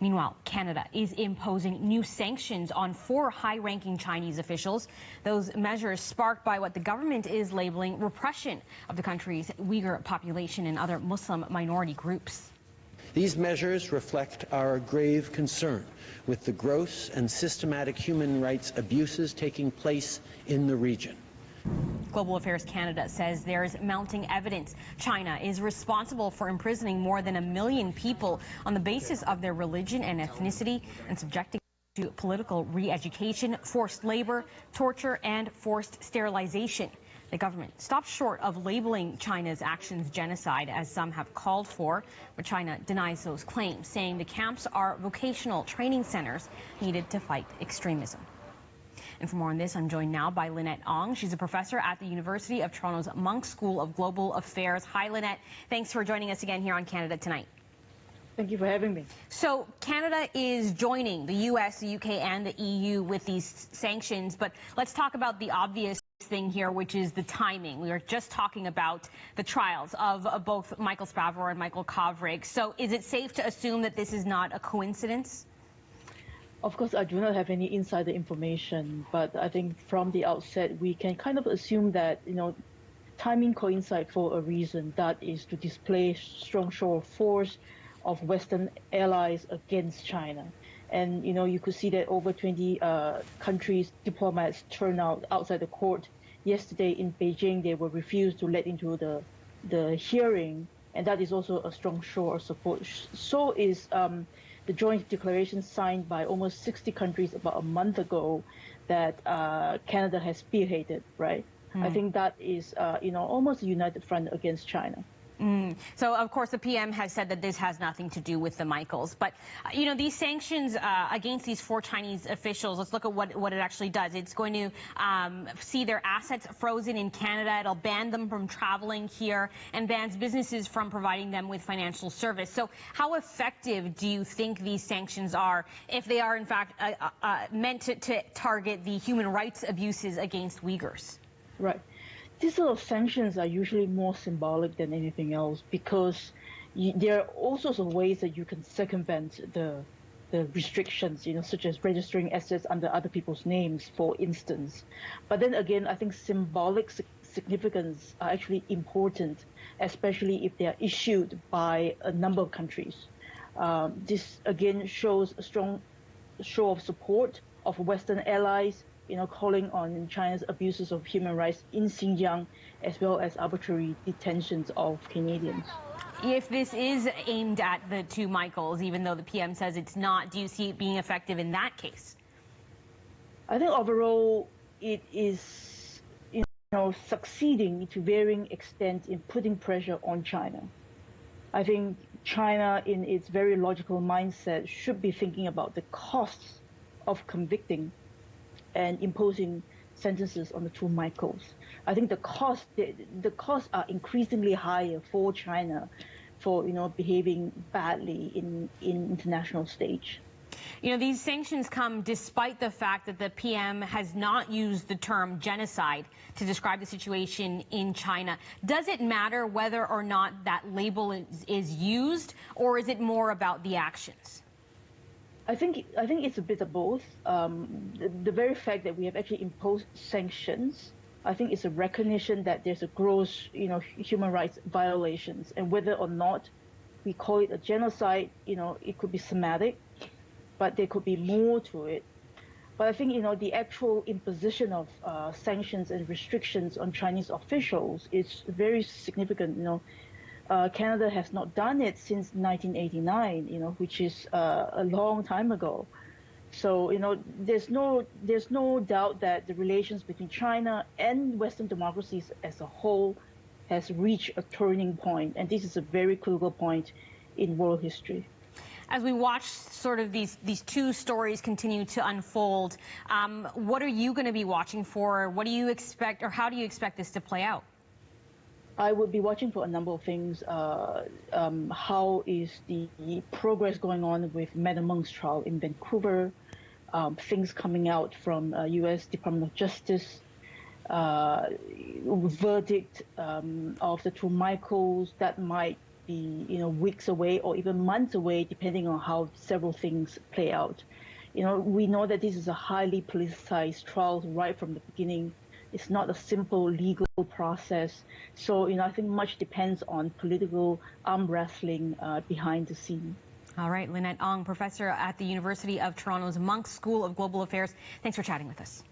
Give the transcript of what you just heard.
Meanwhile, Canada is imposing new sanctions on 4 high-ranking Chinese officials. Those measures sparked by what the government is labeling repression of the country's Uyghur population and other Muslim minority groups. These measures reflect our grave concern with the gross and systematic human rights abuses taking place in the region. Global Affairs Canada says there is mounting evidence China is responsible for imprisoning more than 1 million people on the basis of their religion and ethnicity and subjecting them to political re-education, forced labor, torture, and forced sterilization. The government stopped short of labeling China's actions genocide, as some have called for, but China denies those claims, saying the camps are vocational training centers needed to fight extremism. And for more on this, I'm joined now by Lynette Ong. She's a professor at the University of Toronto's Munk School of Global Affairs. Hi, Lynette. Thanks for joining us again here on Canada Tonight. Thank you for having me. So Canada is joining the U.S., the U.K. and the EU with these sanctions, but let's talk about the obvious thing here, which is the timing. We were just talking about the trials of both Michael Spavor and Michael Kovrig. So is it safe to assume that this is not a coincidence? Of course, I do not have any insider information, but I think from the outset, we can kind of assume that, timing coincides for a reason. That is to display strong show of force of Western allies against China. And, you could see that over 20 countries, diplomats turned out outside the court. Yesterday in Beijing, they were refused to let into the hearing, and that is also a strong show of support. So is the joint declaration signed by almost 60 countries about a month ago that Canada has spearheaded, right? I think that is, almost a united front against China. So, of course, the PM has said that this has nothing to do with the Michaels. But, these sanctions against these 4 Chinese officials, let's look at what it actually does. It's going to see their assets frozen in Canada. It'll ban them from traveling here and bans businesses from providing them with financial service. So how effective do you think these sanctions are if they are, in fact, meant to target the human rights abuses against Uyghurs? Right. These sort of sanctions are usually more symbolic than anything else because there are all sorts of ways that you can circumvent the restrictions, such as registering assets under other people's names, for instance. But then again, I think symbolic significance are actually important, especially if they are issued by a number of countries. This again shows a strong show of support of Western allies, calling on China's abuses of human rights in Xinjiang, as well as arbitrary detentions of Canadians. If this is aimed at the 2 Michaels, even though the PM says it's not, do you see it being effective in that case? I think overall it is, succeeding to varying extent in putting pressure on China. I think China, in its very logical mindset, should be thinking about the costs of convicting and imposing sentences on the 2 Michaels. I think the costs are increasingly higher for China for behaving badly in international stage. These sanctions come despite the fact that the PM has not used the term genocide to describe the situation in China. Does it matter whether or not that label is used, or is it more about the actions? I think it's a bit of both. The very fact that we have actually imposed sanctions, I think it's a recognition that there's a gross, human rights violations, and whether or not we call it a genocide, it could be semantic, but there could be more to it. But I think, the actual imposition of sanctions and restrictions on Chinese officials is very significant. Canada has not done it since 1989, which is a long time ago. So, there's no doubt that the relations between China and Western democracies as a whole has reached a turning point, and this is a very critical point in world history. As we watch sort of these 2 stories continue to unfold, what are you going to be watching for? What do you expect, or how do you expect this to play out? I would be watching for a number of things. How is the progress going on with Madam Meng's trial in Vancouver? Things coming out from U.S. Department of Justice, verdict of the 2 Michaels that might be, weeks away or even months away, depending on how several things play out. We know that this is a highly politicized trial right from the beginning. It's not a simple legal process. So, I think much depends on political arm wrestling behind the scene. All right, Lynette Ong, professor at the University of Toronto's Monk School of Global Affairs. Thanks for chatting with us.